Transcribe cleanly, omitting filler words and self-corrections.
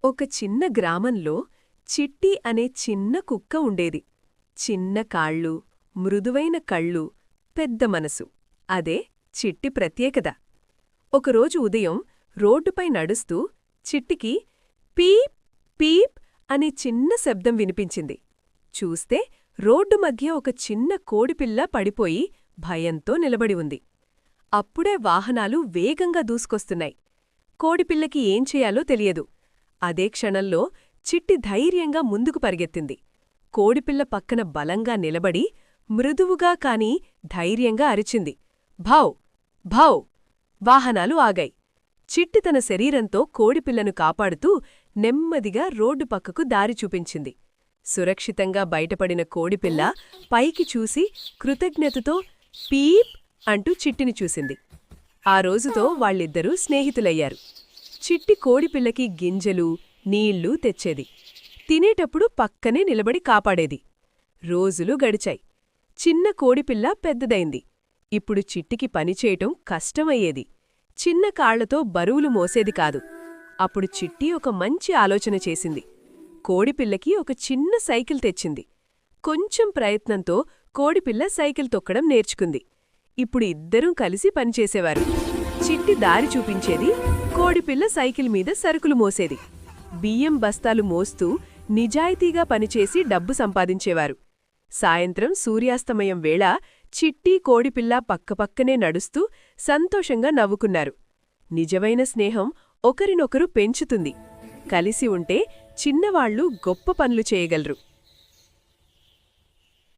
ఒక చిన్న గ్రామంలో చిట్టి అనే చిన్న కుక్క ఉండేది. చిన్న కాళ్ళు, మృదువైన కళ్ళు, పెద్ద మనసు. అదే చిట్టి ప్రత్యేకత. ఒకరోజు ఉదయం రోడ్డుపై నడుస్తూ చిట్టికి పీప్ పీప్ అనే చిన్న శబ్దం వినిపించింది. చూస్తే రోడ్డు మధ్య ఒక చిన్న కోడిపిల్ల పడిపోయి భయంతో నిలబడి ఉంది. అప్పుడే వాహనాలు వేగంగా దూసుకొస్తున్నాయి. కోడిపిల్లకి ఏం చేయాలో తెలియదు. అదే క్షణంలో చిట్టి ధైర్యంగా ముందుకు పరిగెత్తింది. కోడిపిల్ల పక్కన బలంగా నిలబడి మృదువుగా కాని ధైర్యంగా అరిచింది, భౌ భౌ. వాహనాలు ఆగాయి. చిట్టి తన శరీరంతో కోడిపిల్లను కాపాడుతూ నెమ్మదిగా రోడ్డు పక్కకు దారి చూపించింది. సురక్షితంగా బయటపడిన కోడిపిల్ల పైకి చూసి కృతజ్ఞతతో పీప్ అంటూ చిట్టిని చూసింది. ఆ రోజుతో వాళ్ళిద్దరూ స్నేహితులయ్యారు. చిట్టి కోడిపిల్లకి గింజలు, నీళ్లు తెచ్చేది. తినేటప్పుడు పక్కనే నిలబడి కాపాడేది. రోజులు గడిచాయి. చిన్న కోడిపిల్ల పెద్దదైంది. ఇప్పుడు చిట్టికి పనిచేయటం కష్టమయ్యేది. చిన్న కాళ్లతో బరువులు మోసేది కాదు. అప్పుడు చిట్టి ఒక మంచి ఆలోచన చేసింది. కోడిపిల్లకి ఒక చిన్న సైకిల్ తెచ్చింది. కొంచెం ప్రయత్నంతో కోడిపిల్ల సైకిల్ తొక్కడం నేర్చుకుంది. ఇప్పుడు ఇద్దరూ కలిసి పనిచేసేవారు. చిట్టి దారి చూపించేది, కోడిపిల్ల సైకిల్ మీద సరుకులు మోసేది. బియ్యం బస్తాలు మోస్తూ నిజాయితీగా పనిచేసి డబ్బు సంపాదించేవారు. సాయంత్రం సూర్యాస్తమయం వేళ చిట్టి కోడిపిల్ల పక్కపక్కనే నడుస్తూ సంతోషంగా నవ్వుకున్నారు. నిజమైన స్నేహం ఒకరినొకరు పెంచుతుంది. కలిసి ఉంటే చిన్నవాళ్లు గొప్ప పనులు చేయగలరు.